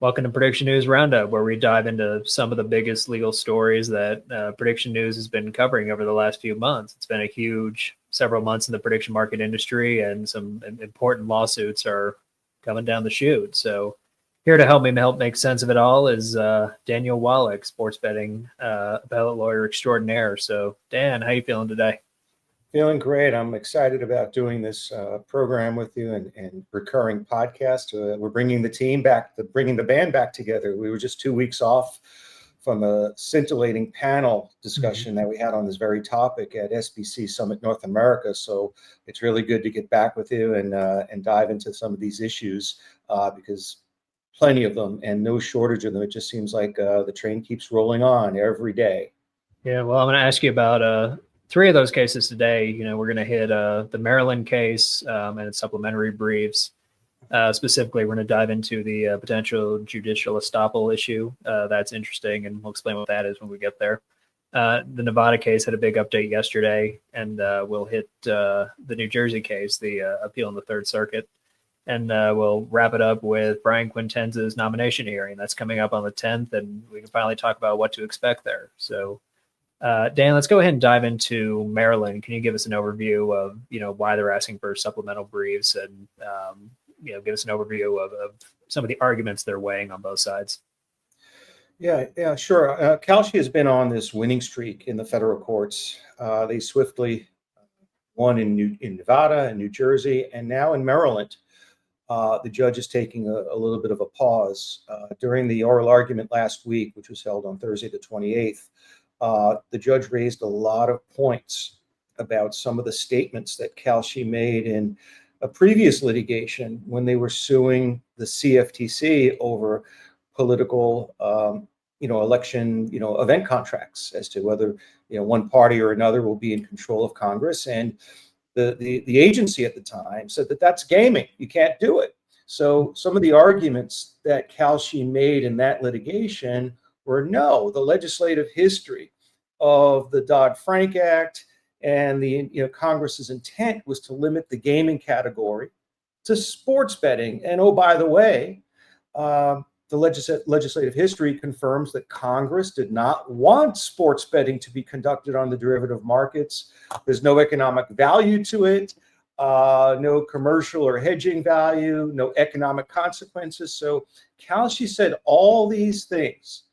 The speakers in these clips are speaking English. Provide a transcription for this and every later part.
Welcome to Prediction News Roundup, where we dive into some of the biggest legal stories that Prediction News has been covering over the last few months. It's been a huge several months in the prediction market industry, and some important lawsuits are coming down the chute. So here to help make sense of it all is Dan Wallach, sports betting appellate lawyer extraordinaire. So Dan, how you feeling today? Feeling great. I'm excited about doing this program with you and recurring podcast. We're bringing the team back, bringing the band back together. We were just 2 weeks off from a scintillating panel discussion that we had on this very topic at SBC Summit North America. So it's really good to get back with you and dive into some of these issues because plenty of them and no shortage of them. It just seems like the train keeps rolling on every day. Yeah, well, I'm going to ask you about three of those cases today. You know, we're going to hit the Maryland case and its supplementary briefs. Specifically, we're going to dive into the potential judicial estoppel issue. That's interesting, and we'll explain what that is when we get there. The Nevada case had a big update yesterday, and we'll hit the New Jersey case, the appeal in the Third Circuit. And we'll wrap it up with Brian Quintenz's nomination hearing. That's coming up on the 10th, and we can finally talk about what to expect there. So Dan, let's go ahead and dive into Maryland. Can you give us an overview of, why they're asking for supplemental briefs and, give us an overview of some of the arguments they're weighing on both sides? Yeah, sure. Kalshi has been on this winning streak in the federal courts. They swiftly won in Nevada and New Jersey, and now in Maryland. The judge is taking a little bit of a pause. During the oral argument last week, which was held on Thursday the 28th, the judge raised a lot of points about some of the statements that Kalshi made in a previous litigation when they were suing the CFTC over political, election, event contracts as to whether, one party or another will be in control of Congress. And the agency at the time said that that's gaming. You can't do it. So some of the arguments that Kalshi made in that litigation were no, the legislative history of the Dodd-Frank Act and the Congress's intent was to limit the gaming category to sports betting. And oh, by the way, the legislative history confirms that Congress did not want sports betting to be conducted on the derivative markets. There's no economic value to it, no commercial or hedging value, no economic consequences. So Kalshi said all these things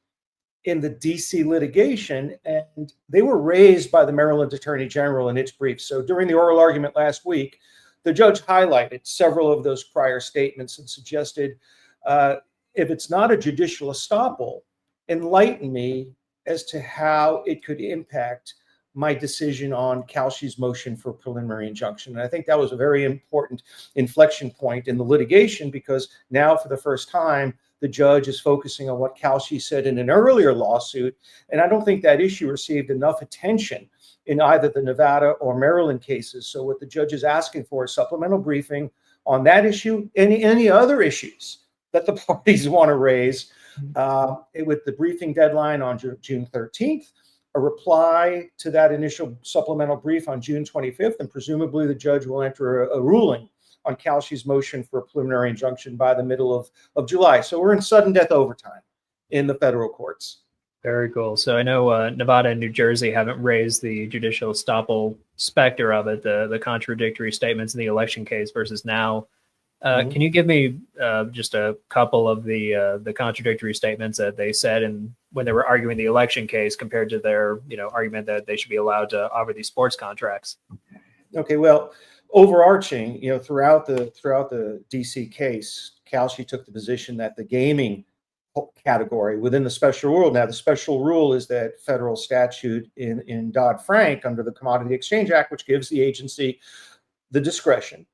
in the DC litigation, and they were raised by the Maryland Attorney General in its brief. So during the oral argument last week, the judge highlighted several of those prior statements and suggested, if it's not a judicial estoppel, enlighten me as to how it could impact my decision on Kalshi's motion for preliminary injunction. And I think that was a very important inflection point in the litigation, because now for the first time, the judge is focusing on what Kalshi said in an earlier lawsuit. And I don't think that issue received enough attention in either the Nevada or Maryland cases. So what the judge is asking for is supplemental briefing on that issue, any other issues that the parties want to raise, with the briefing deadline on June 13th, a reply to that initial supplemental brief on June 25th, and presumably the judge will enter a ruling on Kalshi's motion for a preliminary injunction by the middle of July. So we're in sudden death overtime in the federal courts. Very cool. So I know Nevada and New Jersey haven't raised the judicial estoppel specter of it, the contradictory statements in the election case versus now. Can you give me just a couple of the contradictory statements that they said when they were arguing the election case compared to their argument that they should be allowed to offer these sports contracts? Okay, well, overarching, throughout the DC case, Kalshi took the position that the gaming category within the special rule. Now, the special rule is that federal statute in Dodd-Frank under the Commodity Exchange Act, which gives the agency the discretion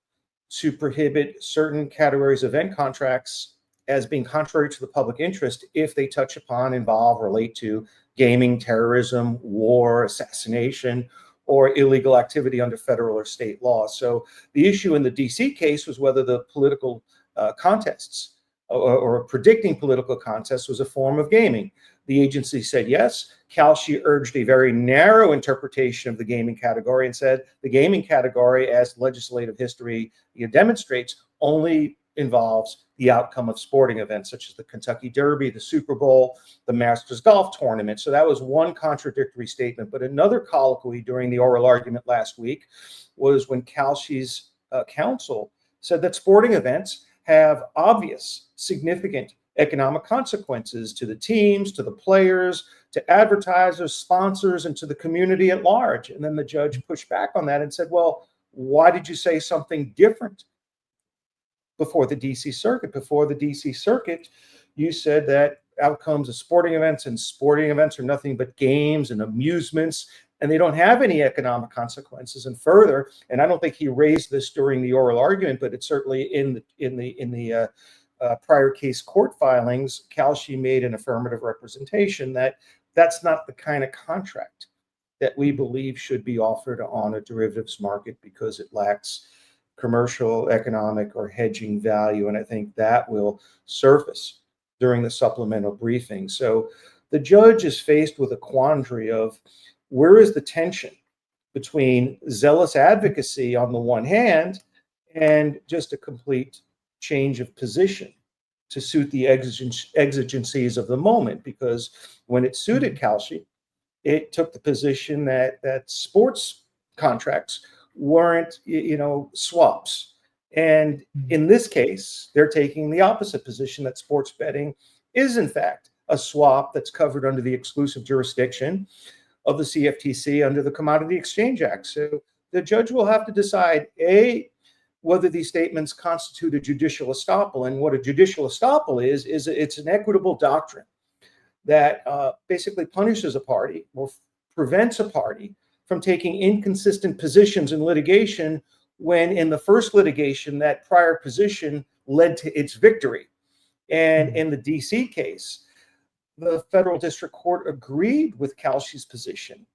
to prohibit certain categories of event contracts as being contrary to the public interest if they touch upon, involve, relate to gaming, terrorism, war, assassination, or illegal activity under federal or state law. So the issue in the DC case was whether the political contests or predicting political contests was a form of gaming. The agency said yes. Kalshi urged a very narrow interpretation of the gaming category and said the gaming category, as legislative history demonstrates, only involves the outcome of sporting events such as the Kentucky Derby, the Super Bowl, the Masters Golf Tournament. So that was one contradictory statement. But another colloquy during the oral argument last week was when Kalshi's counsel said that sporting events have obvious, significant economic consequences to the teams, to the players, to advertisers, sponsors, and to the community at large. And then the judge pushed back on that and said, well, why did you say something different before the DC Circuit? Before the DC Circuit, you said that outcomes of sporting events are nothing but games and amusements, and they don't have any economic consequences. And further, and I don't think he raised this during the oral argument, but it's certainly in the prior case court filings, Kalshi made an affirmative representation that that's not the kind of contract that we believe should be offered on a derivatives market because it lacks commercial, economic, or hedging value. And I think that will surface during the supplemental briefing. So the judge is faced with a quandary of where is the tension between zealous advocacy on the one hand and just a complete change of position to suit the exigencies of the moment. Because when it suited Kalshi, it took the position that sports contracts weren't, swaps. And in this case, they're taking the opposite position, that sports betting is in fact a swap that's covered under the exclusive jurisdiction of the CFTC under the Commodity Exchange Act. So the judge will have to decide, A, whether these statements constitute a judicial estoppel. And what a judicial estoppel is it's an equitable doctrine that basically punishes a party or prevents a party from taking inconsistent positions in litigation when in the first litigation that prior position led to its victory. And in the DC case, the federal district court agreed with Kalshi's position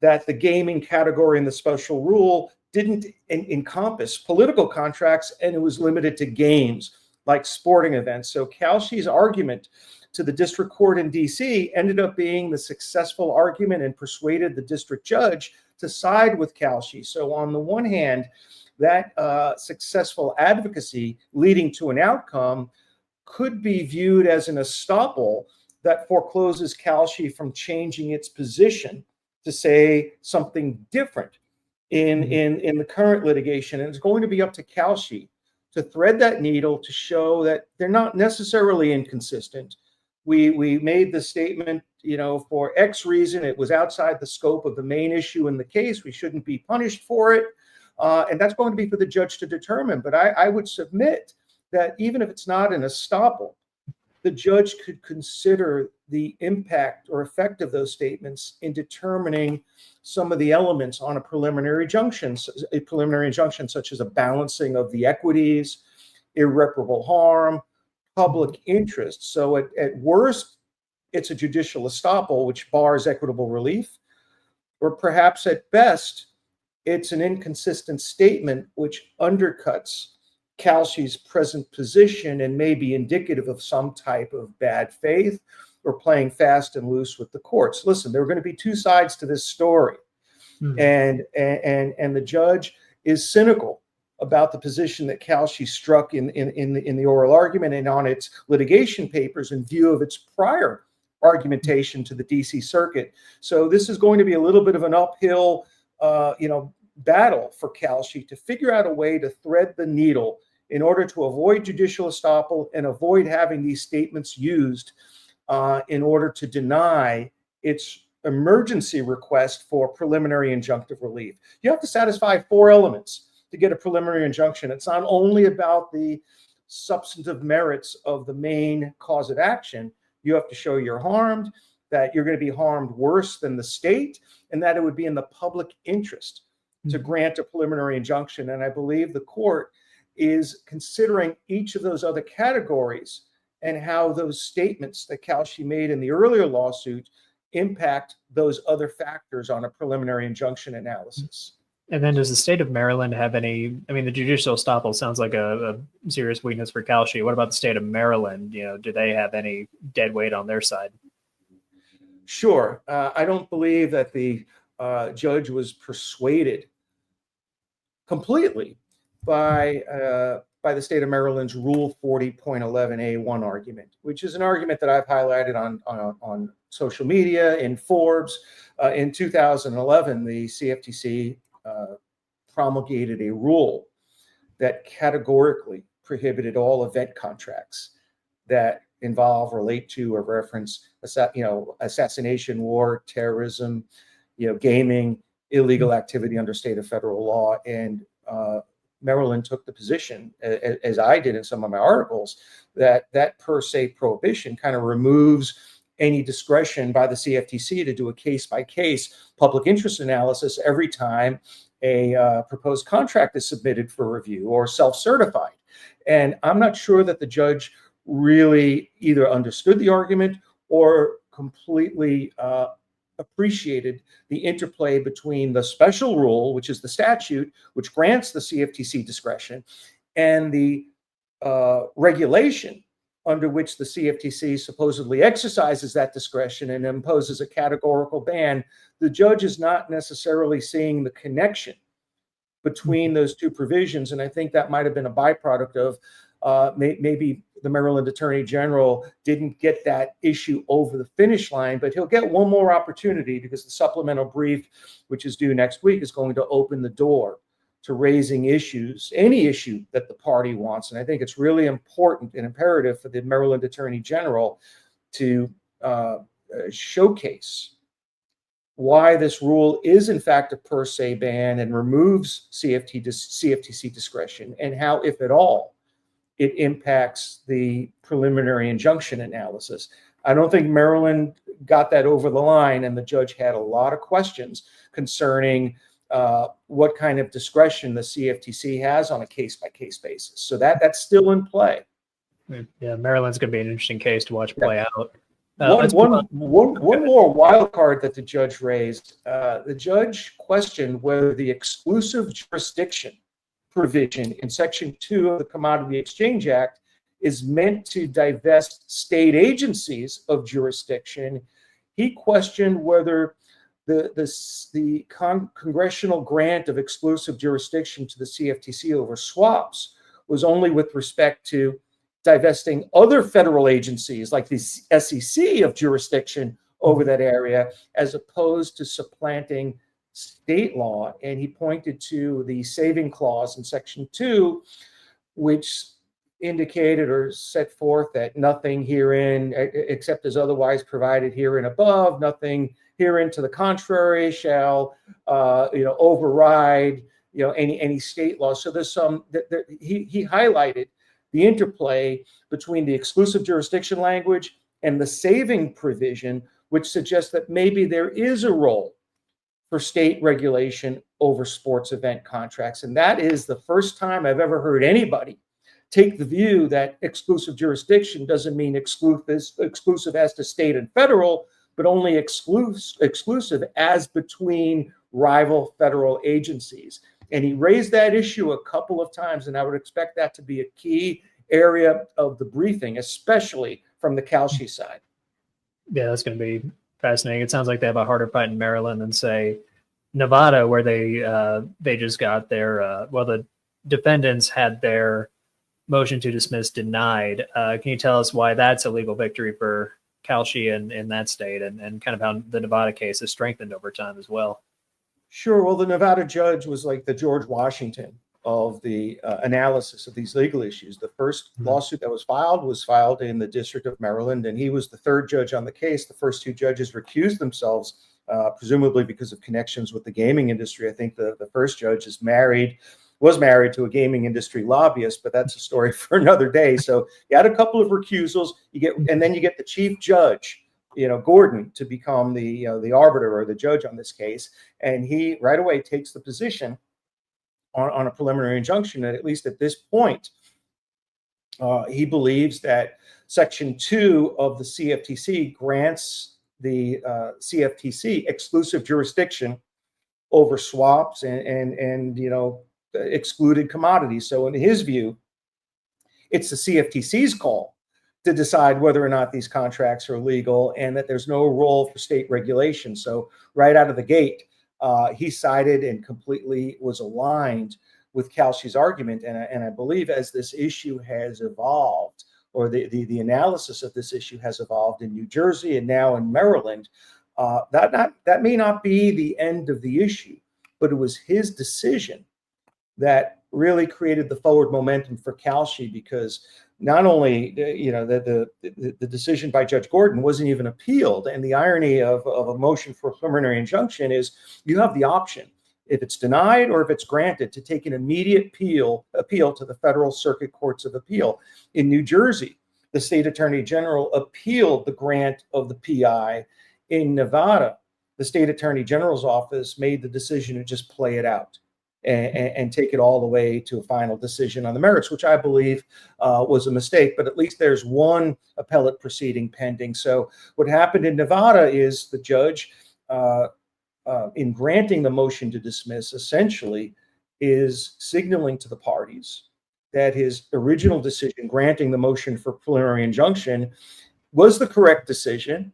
that the gaming category in the special rule didn't encompass political contracts, and it was limited to games like sporting events. So Kalshi's argument to the district court in DC ended up being the successful argument and persuaded the district judge to side with Kalshi. So on the one hand, that successful advocacy leading to an outcome could be viewed as an estoppel that forecloses Kalshi from changing its position to say something different in the current litigation. And it's going to be up to Kalshi to thread that needle to show that they're not necessarily inconsistent. We made the statement, for X reason, it was outside the scope of the main issue in the case. We shouldn't be punished for it. And that's going to be for the judge to determine. But I would submit that even if it's not an estoppel, the judge could consider the impact or effect of those statements in determining some of the elements on a preliminary injunction such as a balancing of the equities, irreparable harm, public interest. So at worst, it's a judicial estoppel, which bars equitable relief, or perhaps at best, it's an inconsistent statement which undercuts Kalshi's present position and may be indicative of some type of bad faith or playing fast and loose with the courts. Listen, there are going to be two sides to this story. And the judge is cynical about the position that Kalshi struck in the oral argument and on its litigation papers in view of its prior argumentation to the DC Circuit. So this is going to be a little bit of an uphill, battle for Kalshi to figure out a way to thread the needle in order to avoid judicial estoppel and avoid having these statements used in order to deny its emergency request for preliminary injunctive relief. You have to satisfy 4 elements to get a preliminary injunction. It's not only about the substantive merits of the main cause of action. You have to show you're harmed, that you're going to be harmed worse than the state, and that it would be in the public interest to grant a preliminary injunction. And I believe the court is considering each of those other categories and how those statements that Kalshi made in the earlier lawsuit impact those other factors on a preliminary injunction analysis. And then does the state of Maryland have any, the judicial estoppel sounds like a serious weakness for Kalshi. What about the state of Maryland? Do they have any dead weight on their side? Sure. I don't believe that the judge was persuaded completely by by the state of Maryland's Rule 40.11A1 argument, which is an argument that I've highlighted on social media, in Forbes. In 2011, the CFTC promulgated a rule that categorically prohibited all event contracts that involve, relate to, or reference, assassination, war, terrorism, gaming, illegal activity under state or federal law. And Maryland took the position, as I did in some of my articles, that per se prohibition kind of removes any discretion by the CFTC to do a case-by-case public interest analysis every time a proposed contract is submitted for review or self-certified. And I'm not sure that the judge really either understood the argument or completely appreciated the interplay between the special rule, which is the statute, which grants the CFTC discretion, and the regulation under which the CFTC supposedly exercises that discretion and imposes a categorical ban. The judge is not necessarily seeing the connection between those two provisions. And I think that might have been a byproduct of maybe the Maryland Attorney General didn't get that issue over the finish line, but he'll get one more opportunity because the supplemental brief, which is due next week, is going to open the door to raising issues, any issue that the party wants. And I think it's really important and imperative for the Maryland Attorney General to showcase why this rule is in fact a per se ban and removes CFTC discretion, and how, if at all, it impacts the preliminary injunction analysis. I don't think Maryland got that over the line, and the judge had a lot of questions concerning what kind of discretion the CFTC has on a case-by-case basis. So that's still in play. Yeah, Maryland's going to be an interesting case to watch play out. One more wild card that the judge raised. The judge questioned whether the exclusive jurisdiction provision in Section 2 of the Commodity Exchange Act is meant to divest state agencies of jurisdiction. He questioned whether the congressional grant of exclusive jurisdiction to the CFTC over swaps was only with respect to divesting other federal agencies like the SEC of jurisdiction over that area, as opposed to supplanting state law. And he pointed to the saving clause in Section 2, which indicated or set forth that nothing herein, except as otherwise provided herein above, nothing herein to the contrary shall override any state law. So there's he highlighted the interplay between the exclusive jurisdiction language and the saving provision, which suggests that maybe there is a role for state regulation over sports event contracts. And that is the first time I've ever heard anybody take the view that exclusive jurisdiction doesn't mean exclusive as to state and federal, but only exclusive as between rival federal agencies. And he raised that issue a couple of times, and I would expect that to be a key area of the briefing, especially from the Kalshi side. Yeah, that's going to be fascinating. It sounds like they have a harder fight in Maryland than, say, Nevada, where they just got their the defendants had their motion to dismiss denied. Can you tell us why that's a legal victory for Kalshi in that state, and kind of how the Nevada case has strengthened over time as well? Sure. Well, the Nevada judge was like the George Washington of the analysis of these legal issues. The first lawsuit that was filed in the District of Maryland, and he was the third judge on the case. The first two judges recused themselves, presumably because of connections with the gaming industry. I think the first judge was married to a gaming industry lobbyist, but that's a story for another day. So you had a couple of recusals, and then you get the chief judge, Gordon, to become the arbiter or the judge on this case. And he right away takes the position on a preliminary injunction that, at least at this point, he believes that Section 2 of the CFTC grants the CFTC exclusive jurisdiction over swaps and excluded commodities. So in his view, it's the CFTC's call to decide whether or not these contracts are legal, and that there's no role for state regulation. So right out of the gate, he sided and completely was aligned with Kalshi's argument. And I believe as this issue has evolved, or the analysis of this issue has evolved in New Jersey and now in Maryland, that may not be the end of the issue, but it was his decision that really created the forward momentum for Kalshi, because not only the decision by Judge Gordon wasn't even appealed, and the irony of a motion for a preliminary injunction is you have the option, if it's denied or if it's granted, to take an immediate appeal to the Federal Circuit Courts of Appeal. In New Jersey, the state attorney general appealed the grant of the PI. In Nevada, the state attorney general's office made the decision to just play it out and take it all the way to a final decision on the merits, which I believe was a mistake. But at least there's one appellate proceeding pending. So what happened in Nevada is the judge, in granting the motion to dismiss, essentially is signaling to the parties that his original decision granting the motion for preliminary injunction was the correct decision.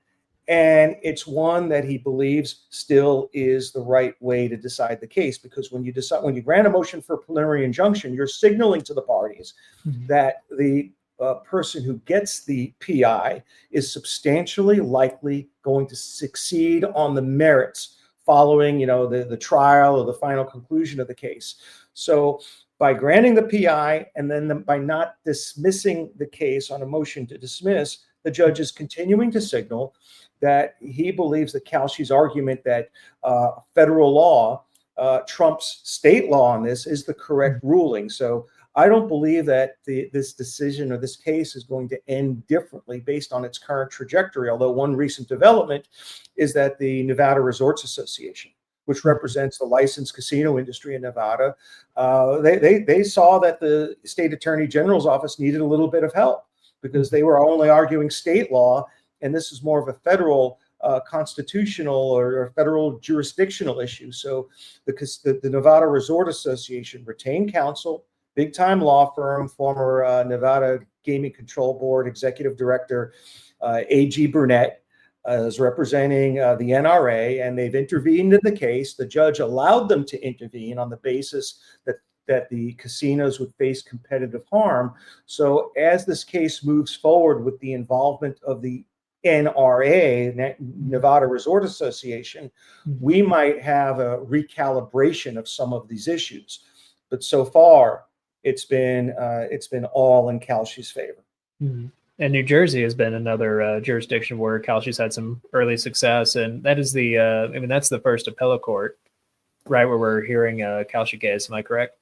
And it's one that he believes still is the right way to decide the case, because when you grant a motion for preliminary injunction, you're signaling to the parties that the person who gets the PI is substantially likely going to succeed on the merits following, the trial or the final conclusion of the case. So by granting the PI and then by not dismissing the case on a motion to dismiss, the judge is continuing to signal that he believes that Kalshi's argument that federal law trumps state law on this is the correct ruling. So I don't believe that this decision or this case is going to end differently based on its current trajectory. Although one recent development is that the Nevada Resorts Association, which represents the licensed casino industry in Nevada, they saw that the state attorney general's office needed a little bit of help, because they were only arguing state law, and this is more of a federal constitutional or federal jurisdictional issue. So the Nevada Resort Association retained counsel, big-time law firm, former Nevada Gaming Control Board executive director A.G. Burnett is representing the NRA, and they've intervened in the case. The judge allowed them to intervene on the basis that the casinos would face competitive harm. So as this case moves forward with the involvement of the NRA, Nevada Resort Association, we might have a recalibration of some of these issues. But so far, it's been all in Kalshi's favor. Mm-hmm. And New Jersey has been another jurisdiction where Kalshi's had some early success, and that is that's the first appellate court, right, where we're hearing a Kalshi case. Am I correct?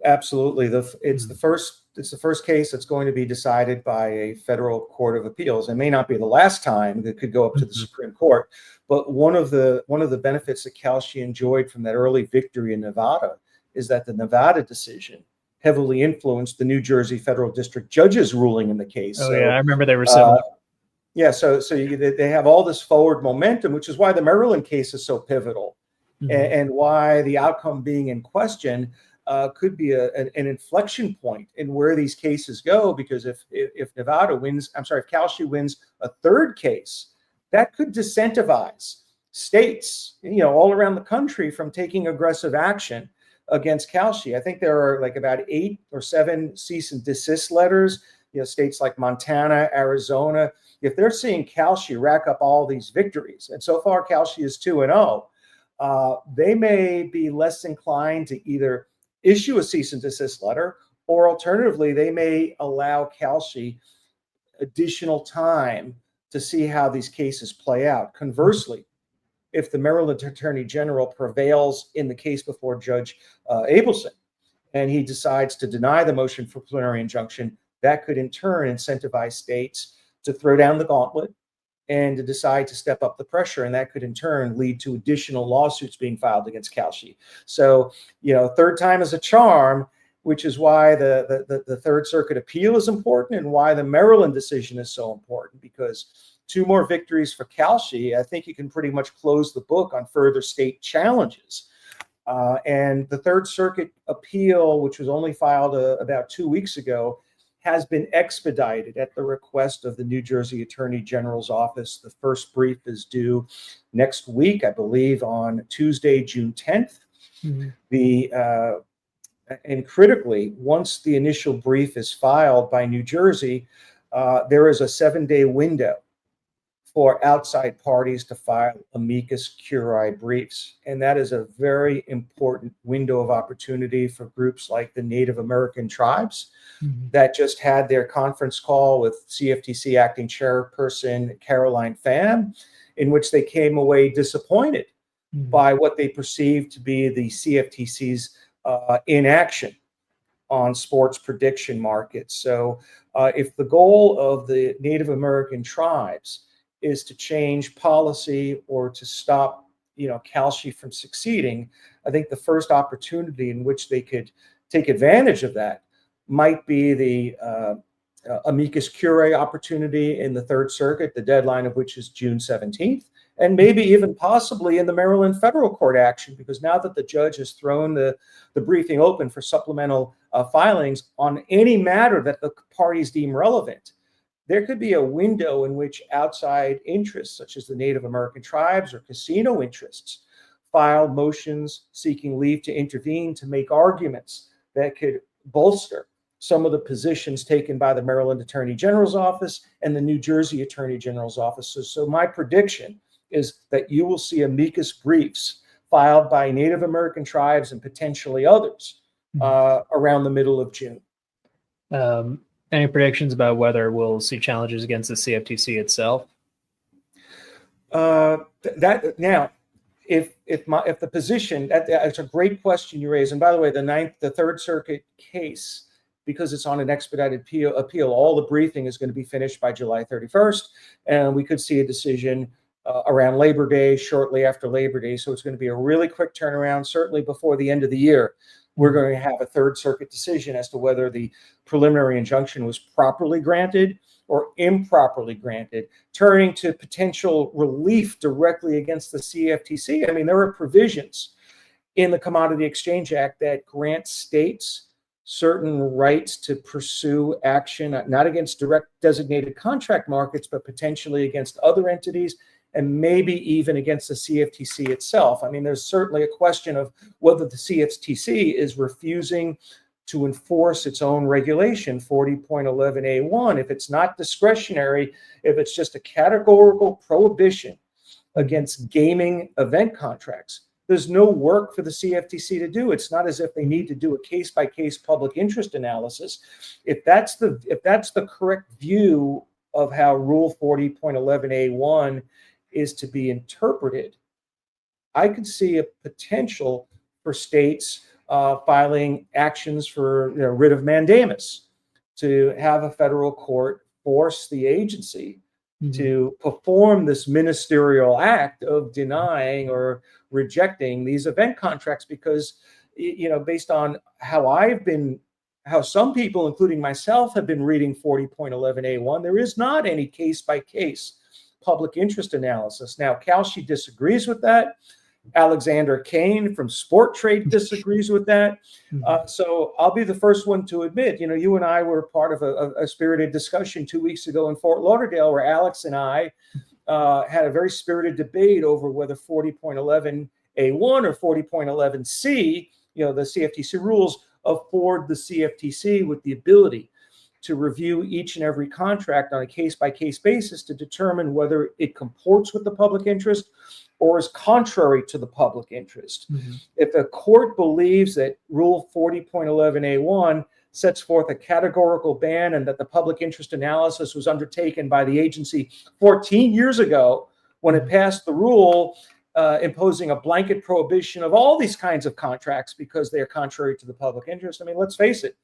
Absolutely. It's the first case that's going to be decided by a federal court of appeals. It may not be the last time. It could go up to the Supreme Court. But one of the benefits that Kalshi enjoyed from that early victory in Nevada is that the Nevada decision heavily influenced the New Jersey federal district judge's ruling in the case. Oh, yeah, I remember they were similar. They have all this forward momentum, which is why the Maryland case is so pivotal, and why the outcome being in question could be an inflection point in where these cases go. Because if Kalshi wins a third case, that could disincentivize states, all around the country from taking aggressive action against Kalshi. I think there are like about 8 or 7 cease and desist letters. States like Montana, Arizona, if they're seeing Kalshi rack up all these victories, and so far Kalshi is 2-0, they may be less inclined to either issue a cease and desist letter, or alternatively, they may allow Kalshi additional time to see how these cases play out. Conversely, if the Maryland Attorney General prevails in the case before Judge Abelson, and he decides to deny the motion for preliminary injunction, that could in turn incentivize states to throw down the gauntlet and to decide to step up the pressure. And that could in turn lead to additional lawsuits being filed against Kalshi. So, third time is a charm, which is why the Third Circuit appeal is important, and why the Maryland decision is so important, because 2 more victories for Kalshi, I think you can pretty much close the book on further state challenges. And the Third Circuit appeal, which was only filed about 2 weeks ago, has been expedited at the request of the New Jersey Attorney General's office. The first brief is due next week, I believe, on Tuesday, June 10th. The And critically, once the initial brief is filed by New Jersey, there is a 7-day window for outside parties to file amicus curiae briefs. And that is a very important window of opportunity for groups like the Native American tribes that just had their conference call with CFTC acting chairperson Caroline Pham, in which they came away disappointed by what they perceived to be the CFTC's inaction on sports prediction markets. So if the goal of the Native American tribes is to change policy or to stop, Kalshi from succeeding, I think the first opportunity in which they could take advantage of that might be the amicus curiae opportunity in the Third Circuit, the deadline of which is June 17th, and maybe even possibly in the Maryland federal court action, because now that the judge has thrown the briefing open for supplemental filings on any matter that the parties deem relevant, there could be a window in which outside interests, such as the Native American tribes or casino interests, file motions seeking leave to intervene to make arguments that could bolster some of the positions taken by the Maryland Attorney General's office and the New Jersey Attorney General's office. So my prediction is that you will see amicus briefs filed by Native American tribes and potentially others around the middle of June. Any predictions about whether we'll see challenges against the CFTC itself? If the position, it's a great question you raise. And by the way, the Third Circuit case, because it's on an expedited appeal, all the briefing is going to be finished by July 31st, and we could see a decision around Labor Day, shortly after Labor Day. So it's going to be a really quick turnaround, certainly before the end of the year. We're going to have a Third Circuit decision as to whether the preliminary injunction was properly granted or improperly granted, turning to potential relief directly against the CFTC. I mean, there are provisions in the Commodity Exchange Act that grant states certain rights to pursue action, not against direct designated contract markets, but potentially against other entities, and maybe even against the CFTC itself. I mean, there's certainly a question of whether the CFTC is refusing to enforce its own regulation, 40.11A1, if it's not discretionary, if it's just a categorical prohibition against gaming event contracts. There's no work for the CFTC to do. It's not as if they need to do a case-by-case public interest analysis. If that's the correct view of how Rule 40.11A1 is to be interpreted, I could see a potential for states filing actions for writ of mandamus to have a federal court force the agency to perform this ministerial act of denying or rejecting these event contracts, because based on how some people, including myself, have been reading 40.11A1, there is not any case-by-case public interest analysis. Now, Kalshi disagrees with that. Alexander Kane from Sport Trade disagrees with that. So I'll be the first one to admit, you and I were part of a spirited discussion 2 weeks ago in Fort Lauderdale, where Alex and I had a very spirited debate over whether 40.11A1 or 40.11C, the CFTC rules, afford the CFTC with the ability to review each and every contract on a case-by-case basis to determine whether it comports with the public interest or is contrary to the public interest. If a court believes that Rule 40.11A1 sets forth a categorical ban and that the public interest analysis was undertaken by the agency 14 years ago when it passed the rule imposing a blanket prohibition of all these kinds of contracts because they are contrary to the public interest. I mean, let's face it,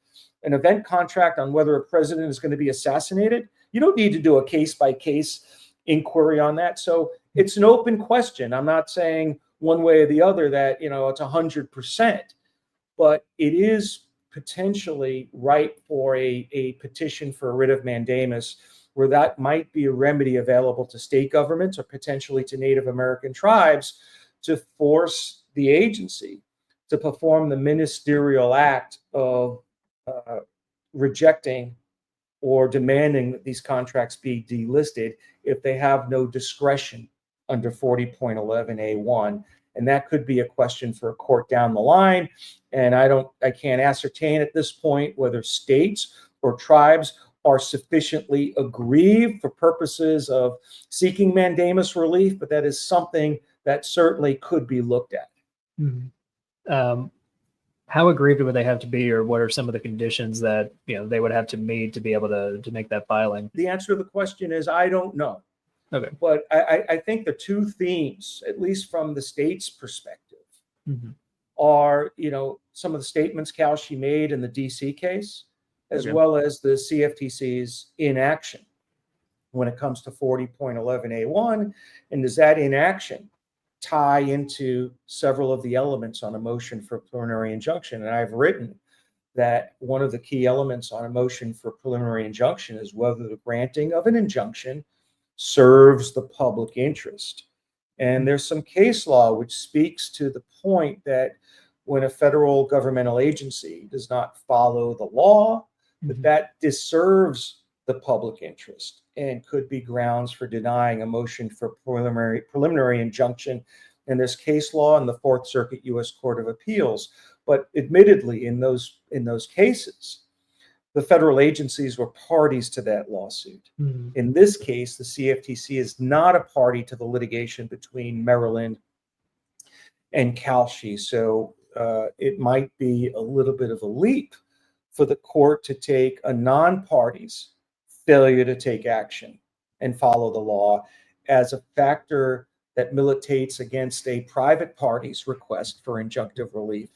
an event contract on whether a president is going to be assassinated, you don't need to do a case-by-case inquiry on that. So it's an open question. I'm not saying one way or the other that, it's 100%, but it is potentially ripe for a petition for a writ of mandamus, where that might be a remedy available to state governments or potentially to Native American tribes to force the agency to perform the ministerial act of rejecting or demanding that these contracts be delisted if they have no discretion under 40.11A1. And that could be a question for a court down the line. And I can't ascertain at this point whether states or tribes are sufficiently aggrieved for purposes of seeking mandamus relief, but that is something that certainly could be looked at. Mm-hmm. How aggrieved would they have to be, or what are some of the conditions that they would have to meet to be able to make that filing? The answer to the question is I don't know. Okay. But I think the two themes, at least from the state's perspective, mm-hmm. are some of the statements Kalshi made in the DC case, as well as the CFTC's inaction when it comes to 40.11A1, and does that inaction tie into several of the elements on a motion for preliminary injunction? And I've written that one of the key elements on a motion for preliminary injunction is whether the granting of an injunction serves the public interest. And there's some case law which speaks to the point that when a federal governmental agency does not follow the law, that disserves the public interest and could be grounds for denying a motion for preliminary injunction. And there's case law in the Fourth Circuit U.S. Court of Appeals. But admittedly, in those cases, the federal agencies were parties to that lawsuit. Mm-hmm. In this case, the CFTC is not a party to the litigation between Maryland and Kalshi. So it might be a little bit of a leap for the court to take a non-party's failure to take action and follow the law as a factor that militates against a private party's request for injunctive relief.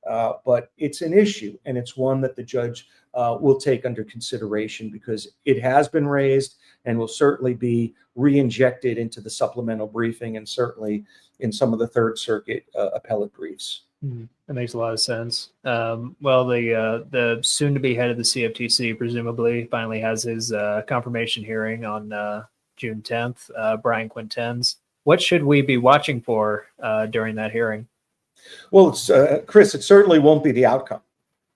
But it's an issue, and it's one that the judge will take under consideration because it has been raised and will certainly be re-injected into the supplemental briefing and certainly in some of the Third Circuit appellate briefs. That makes a lot of sense. Well, the soon-to-be head of the CFTC presumably finally has his confirmation hearing on June 10th, Brian Quintenz. What should we be watching for during that hearing? Well, Chris, it certainly won't be the outcome,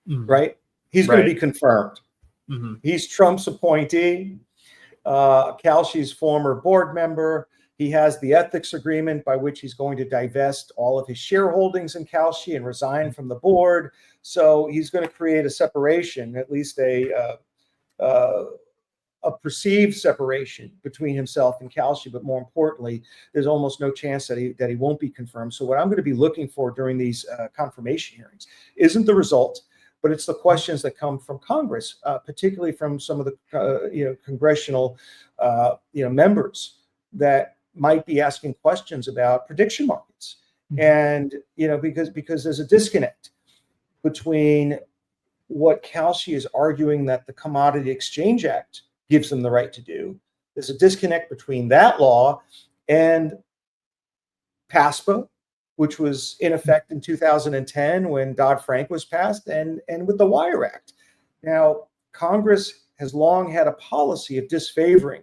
right? He's going to be confirmed. Mm-hmm. He's Trump's appointee, Kalshi's former board member. He has the ethics agreement by which he's going to divest all of his shareholdings in Kalshi and resign from the board. So he's going to create a separation, at least a perceived separation between himself and Kalshi. But more importantly, there's almost no chance that he won't be confirmed. So what I'm going to be looking for during these confirmation hearings isn't the result, but it's the questions that come from Congress, particularly from some of the congressional members that might be asking questions about prediction markets. And because there's a disconnect between what Kalshi is arguing that the Commodity Exchange Act gives them the right to do. There's a disconnect between that law and PASPA, which was in effect in 2010 when Dodd-Frank was passed, and with the Wire Act. Now, Congress has long had a policy of disfavoring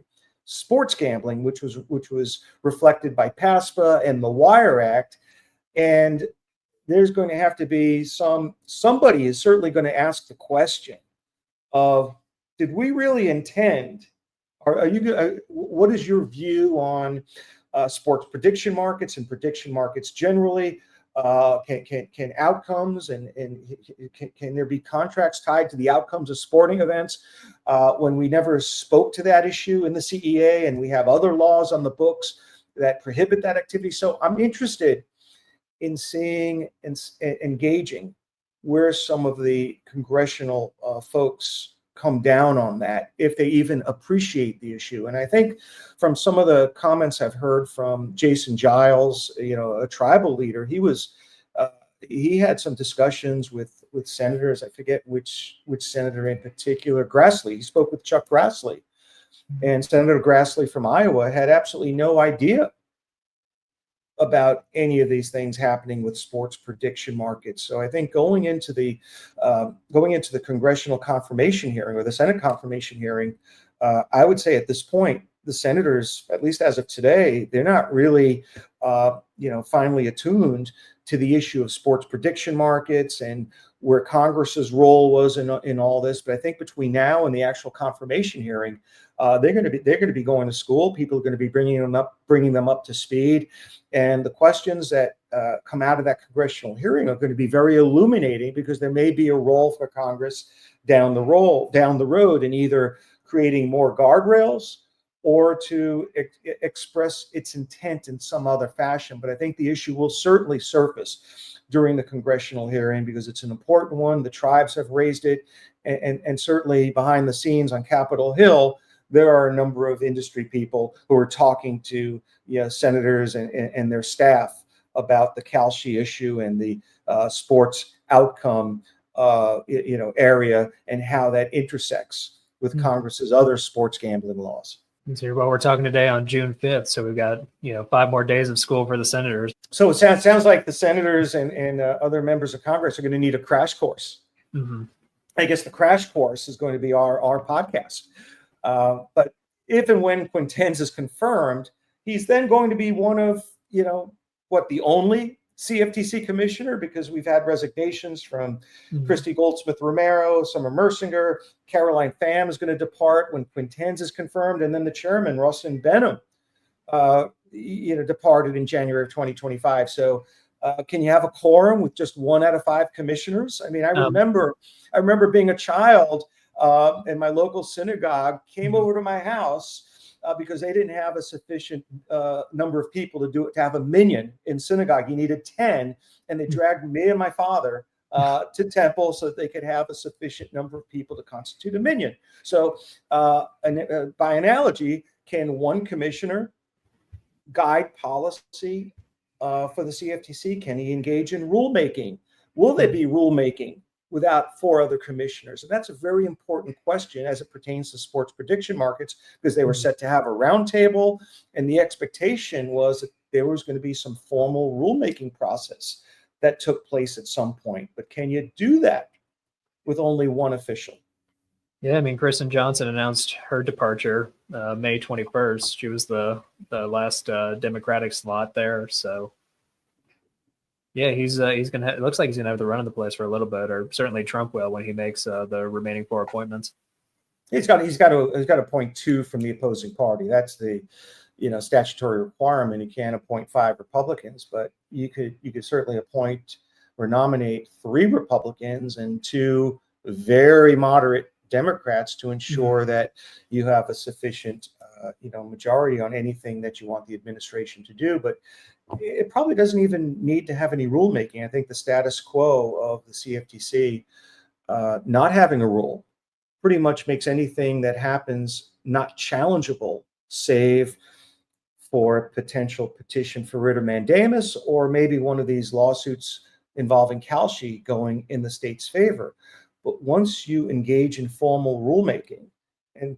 sports gambling, which was reflected by PASPA and the Wire Act. And there's going to have to be somebody is certainly going to ask the question of, did we really intend, what is your view on sports prediction markets and prediction markets generally? Can outcomes and can there be contracts tied to the outcomes of sporting events when we never spoke to that issue in the CEA and we have other laws on the books that prohibit that activity? So I'm interested in seeing and engaging where some of the congressional folks come down on that, if they even appreciate the issue. And I think from some of the comments I've heard from Jason Giles, a tribal leader, he had some discussions with senators. I forget which senator in particular. Grassley. He spoke with Chuck Grassley, and Senator Grassley from Iowa had absolutely no idea about any of these things happening with sports prediction markets. So I think going into the congressional confirmation hearing or the Senate confirmation hearing, I would say at this point, the senators, at least as of today, they're not really, finally attuned to the issue of sports prediction markets and where Congress's role was in all this. But I think between now and the actual confirmation hearing, they're going to be going to school. People are going to be bringing them up to speed. And the questions that come out of that congressional hearing are going to be very illuminating, because there may be a role for Congress down the road in either creating more guardrails or to express its intent in some other fashion. But I think the issue will certainly surface during the congressional hearing, because it's an important one. The tribes have raised it, and certainly behind the scenes on Capitol Hill, there are a number of industry people who are talking to senators and their staff about the Kalshi issue and the sports outcome area, and how that intersects with Congress's other sports gambling laws. So, well, we're talking today on June 5th, so we've got 5 more days of school for the senators. So it sounds like the senators and other members of Congress are going to need a crash course. Mm-hmm. I guess the crash course is going to be our podcast. But if and when Quintenz is confirmed, he's then going to be one of the only CFTC commissioner, because we've had resignations from Christy Goldsmith Romero, Summer Mersinger, Caroline Pham is going to depart when Quintenz is confirmed, and then the chairman, Rustin Benham, departed in January of 2025. So can you have a quorum with just 1 out of 5 commissioners? I mean, I remember being a child, and my local synagogue came over to my house because they didn't have a sufficient number of people to have a minyan in synagogue. You needed 10, and they dragged me and my father to temple so that they could have a sufficient number of people to constitute a minyan. So by analogy, can one commissioner guide policy for the CFTC? Can he engage in rulemaking? Will there be rulemaking without 4 other commissioners? And that's a very important question as it pertains to sports prediction markets, because they were set to have a roundtable, and the expectation was that there was going to be some formal rulemaking process that took place at some point. But can you do that with only 1 official? Yeah, I mean, Kristen Johnson announced her departure May 21st. She was the last Democratic slot there. So yeah, he's gonna. It looks like he's gonna have the run of the place for a little bit, or certainly Trump will when he makes the remaining 4 appointments. He's got to appoint 2 from the opposing party. That's the statutory requirement. You can't appoint 5 Republicans, but you could certainly appoint or nominate 3 Republicans and 2 very moderate Democrats to ensure that you have a sufficient majority on anything that you want the administration to do. But it probably doesn't even need to have any rulemaking. I think the status quo of the CFTC not having a rule pretty much makes anything that happens not challengeable, save for a potential petition for writ of mandamus, or maybe one of these lawsuits involving Kalshi going in the state's favor. But once you engage in formal rulemaking and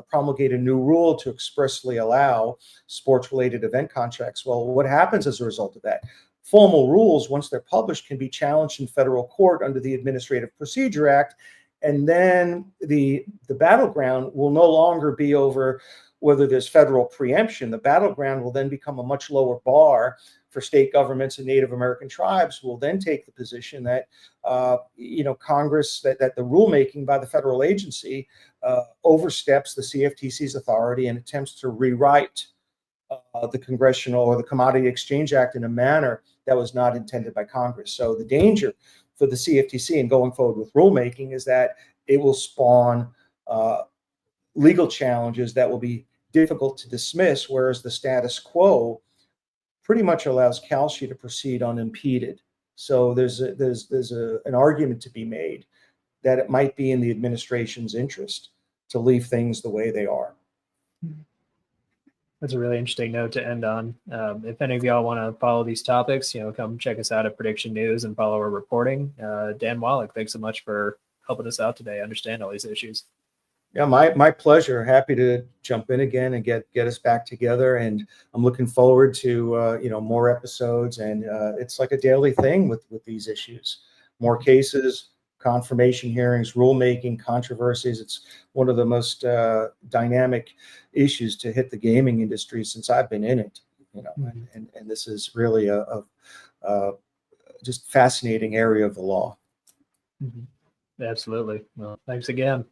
promulgate a new rule to expressly allow sports-related event contracts, well, what happens as a result of that? Formal rules, once they're published, can be challenged in federal court under the Administrative Procedure Act, and then the battleground will no longer be over whether there's federal preemption. The battleground will then become a much lower bar for state governments and Native American tribes, who will then take the position that Congress, that the rulemaking by the federal agency oversteps the CFTC's authority and attempts to rewrite the Congressional or the Commodity Exchange Act in a manner that was not intended by Congress. So the danger for the CFTC in going forward with rulemaking is that it will spawn legal challenges that will be difficult to dismiss, whereas the status quo pretty much allows Kalshi to proceed unimpeded. So there's an argument to be made that it might be in the administration's interest to leave things the way they are. That's a really interesting note to end on. If any of y'all want to follow these topics, come check us out at Prediction News and follow our reporting. Dan Wallach, thanks so much for helping us out today, understand all these issues. Yeah, my pleasure. Happy to jump in again and get us back together. And I'm looking forward to more episodes. And it's like a daily thing with these issues. More cases, confirmation hearings, rulemaking, controversies. It's one of the most dynamic issues to hit the gaming industry since I've been in it. And this is really a just fascinating area of the law. Absolutely. Well, thanks again.